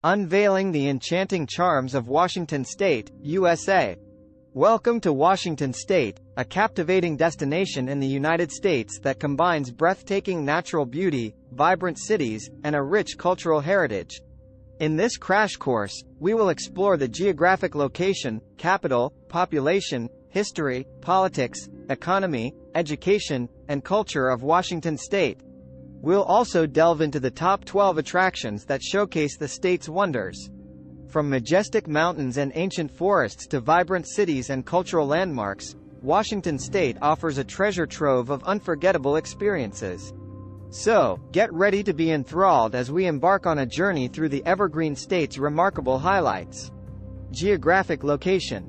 Unveiling the enchanting charms of Washington State, USA. Welcome to Washington State, a captivating destination in the United States that combines breathtaking natural beauty, vibrant cities, and a rich cultural heritage. In this crash course, we will explore the geographic location, capital, population, history, politics, economy, education, and culture of Washington State. We'll also delve into the top 12 attractions that showcase the state's wonders. From majestic mountains and ancient forests to vibrant cities and cultural landmarks, Washington State offers a treasure trove of unforgettable experiences. So, get ready to be enthralled as we embark on a journey through the Evergreen State's remarkable highlights. Geographic location.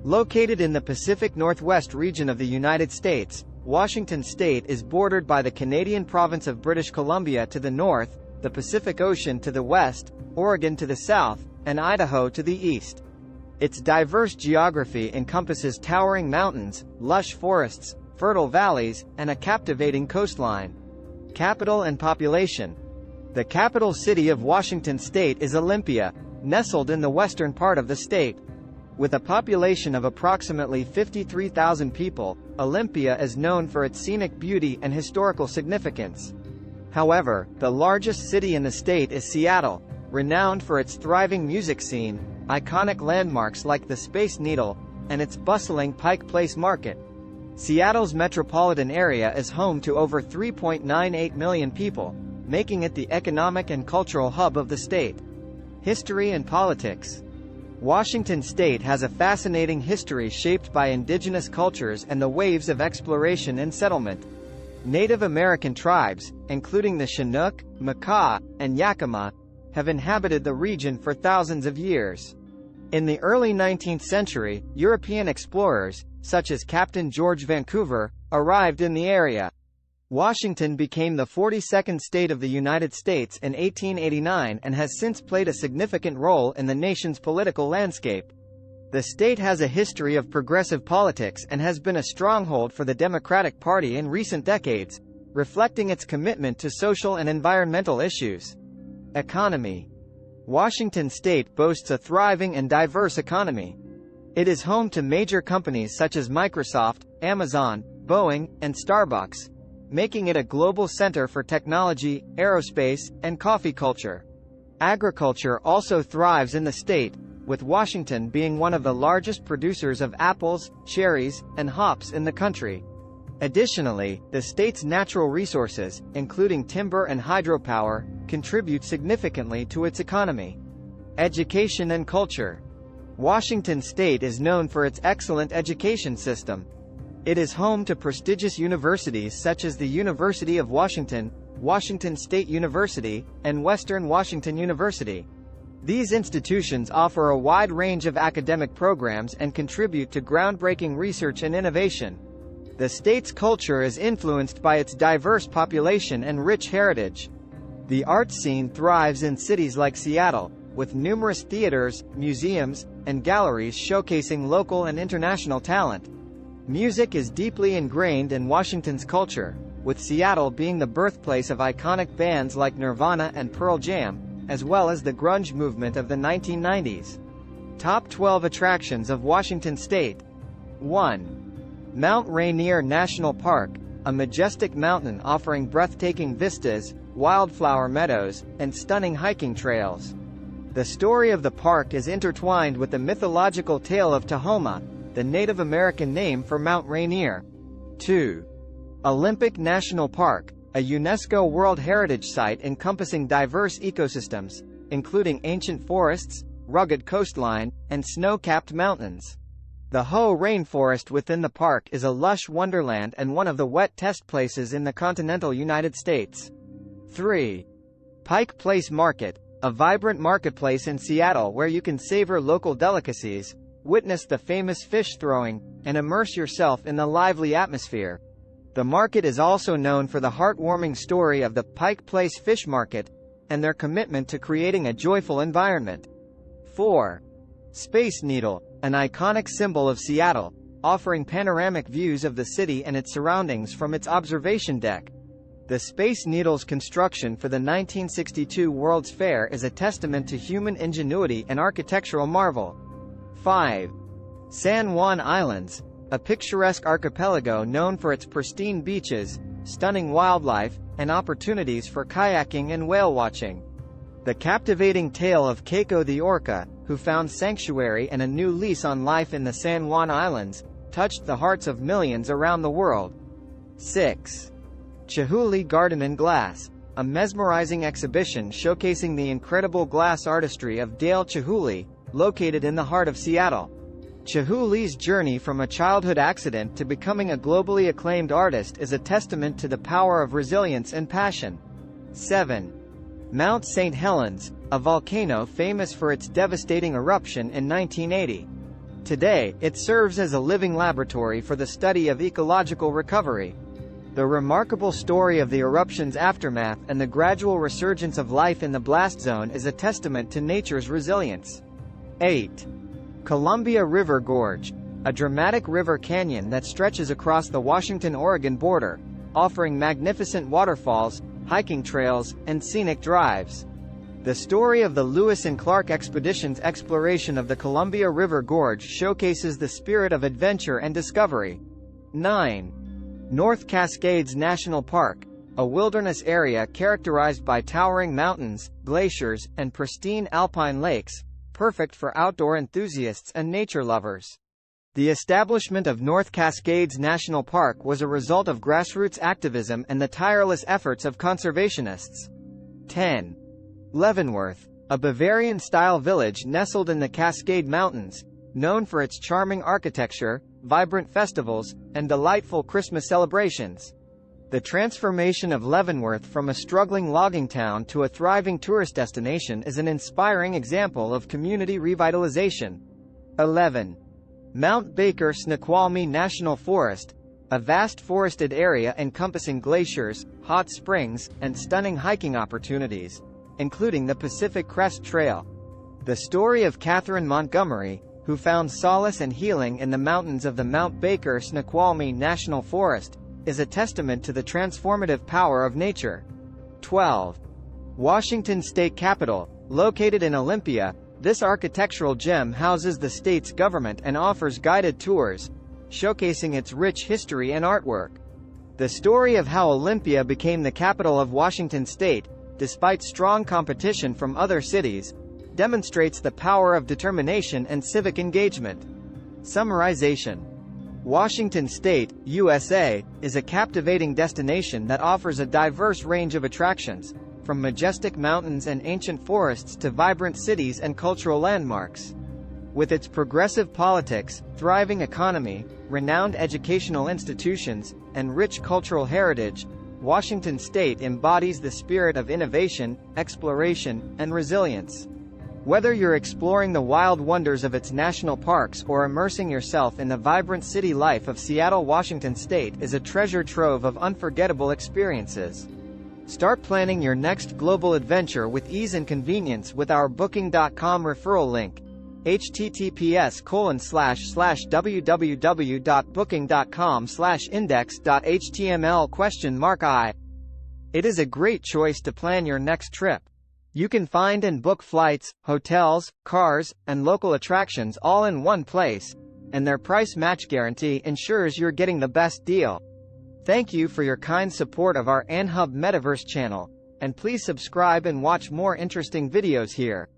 Located in the Pacific Northwest region of the United States, Washington State is bordered by the Canadian province of British Columbia to the north, the Pacific Ocean to the west, Oregon to the south, and Idaho to the east. Its diverse geography encompasses towering mountains, lush forests, fertile valleys, and a captivating coastline. Capital and population. The capital city of Washington State is Olympia, nestled in the western part of the state. With a population of approximately 53,000 people, Olympia is known for its scenic beauty and historical significance. However, the largest city in the state is Seattle, renowned for its thriving music scene, iconic landmarks like the Space Needle, and its bustling Pike Place Market. Seattle's metropolitan area is home to over 3.98 million people, making it the economic and cultural hub of the state. History and politics. Washington State has a fascinating history shaped by indigenous cultures and the waves of exploration and settlement. Native American tribes, including the Chinook, Makah, and Yakima, have inhabited the region for thousands of years. In the early 19th century, European explorers, such as Captain George Vancouver, arrived in the area. Washington became the 42nd state of the United States in 1889 and has since played a significant role in the nation's political landscape. The state has a history of progressive politics and has been a stronghold for the Democratic Party in recent decades, reflecting its commitment to social and environmental issues. Economy. Washington State boasts a thriving and diverse economy. It is home to major companies such as Microsoft, Amazon, Boeing, and Starbucks, making it a global center for technology, aerospace, and coffee culture. Agriculture also thrives in the state, with Washington being one of the largest producers of apples, cherries, and hops in the country. Additionally, the state's natural resources, including timber and hydropower, contribute significantly to its economy. Education and culture. Washington State is known for its excellent education system. It is home to prestigious universities such as the University of Washington, Washington State University, and Western Washington University. These institutions offer a wide range of academic programs and contribute to groundbreaking research and innovation. The state's culture is influenced by its diverse population and rich heritage. The art scene thrives in cities like Seattle, with numerous theaters, museums, and galleries showcasing local and international talent. Music is deeply ingrained in Washington's culture, with Seattle being the birthplace of iconic bands like Nirvana and Pearl Jam, as well as the grunge movement of the 1990s. Top 12 attractions of Washington State. 1. Mount Rainier National Park, a majestic mountain offering breathtaking vistas, wildflower meadows, and stunning hiking trails. The story of the park is intertwined with the mythological tale of Tahoma, the Native American name for Mount Rainier. 2. Olympic National Park, a UNESCO World Heritage Site encompassing diverse ecosystems, including ancient forests, rugged coastline, and snow-capped mountains. The Hoh rainforest within the park is a lush wonderland and one of the wet test places in the continental United States. 3. Pike Place Market, a vibrant marketplace in Seattle where you can savor local delicacies, witness the famous fish throwing, and immerse yourself in the lively atmosphere. The market is also known for the heartwarming story of the Pike Place Fish Market, and their commitment to creating a joyful environment. 4. Space Needle, an iconic symbol of Seattle, offering panoramic views of the city and its surroundings from its observation deck. The Space Needle's construction for the 1962 World's Fair is a testament to human ingenuity and architectural marvel. 5. San Juan Islands, a picturesque archipelago known for its pristine beaches, stunning wildlife, and opportunities for kayaking and whale watching. The captivating tale of Keiko the orca, who found sanctuary and a new lease on life in the San Juan Islands, touched the hearts of millions around the world. 6. Chihuly Garden in Glass, a mesmerizing exhibition showcasing the incredible glass artistry of Dale Chihuly, located in the heart of Seattle. Chihuly's journey from a childhood accident to becoming a globally acclaimed artist is a testament to the power of resilience and passion. 7. Mount St. Helens, a volcano famous for its devastating eruption in 1980. Today, it serves as a living laboratory for the study of ecological recovery. The remarkable story of the eruption's aftermath and the gradual resurgence of life in the blast zone is a testament to nature's resilience. 8. Columbia River Gorge, a dramatic river canyon that stretches across the Washington-Oregon border, offering magnificent waterfalls, hiking trails, and scenic drives. The story of the Lewis and Clark expedition's exploration of the Columbia River Gorge showcases the spirit of adventure and discovery. 9. North Cascades National Park, a wilderness area characterized by towering mountains, glaciers, and pristine alpine lakes, perfect for outdoor enthusiasts and nature lovers. The establishment of North Cascades National Park was a result of grassroots activism and the tireless efforts of conservationists. 10. Leavenworth, a Bavarian-style village nestled in the Cascade Mountains, known for its charming architecture, vibrant festivals, and delightful Christmas celebrations. The transformation of Leavenworth from a struggling logging town to a thriving tourist destination is an inspiring example of community revitalization. 11. Mount Baker Snoqualmie National Forest, a vast forested area encompassing glaciers, hot springs, and stunning hiking opportunities, including the Pacific Crest Trail. The story of Catherine Montgomery, who found solace and healing in the mountains of the Mount Baker Snoqualmie National Forest, is a testament to the transformative power of nature. 12. Washington State Capitol, located in Olympia, this architectural gem houses the state's government and offers guided tours, showcasing its rich history and artwork. The story of how Olympia became the capital of Washington State, despite strong competition from other cities, demonstrates the power of determination and civic engagement. Summarization. Washington State, USA, is a captivating destination that offers a diverse range of attractions, from majestic mountains and ancient forests to vibrant cities and cultural landmarks. With its progressive politics, thriving economy, renowned educational institutions, and rich cultural heritage, Washington State embodies the spirit of innovation, exploration, and resilience. Whether you're exploring the wild wonders of its national parks or immersing yourself in the vibrant city life of Seattle, Washington State is a treasure trove of unforgettable experiences. Start planning your next global adventure with ease and convenience with our Booking.com referral link, https://www.booking.com/index.html?i. It is a great choice to plan your next trip. You can find and book flights, hotels, cars, and local attractions all in one place, and their price match guarantee ensures you're getting the best deal. Thank you for your kind support of our AnHub Metaverse channel, and please subscribe and watch more interesting videos here.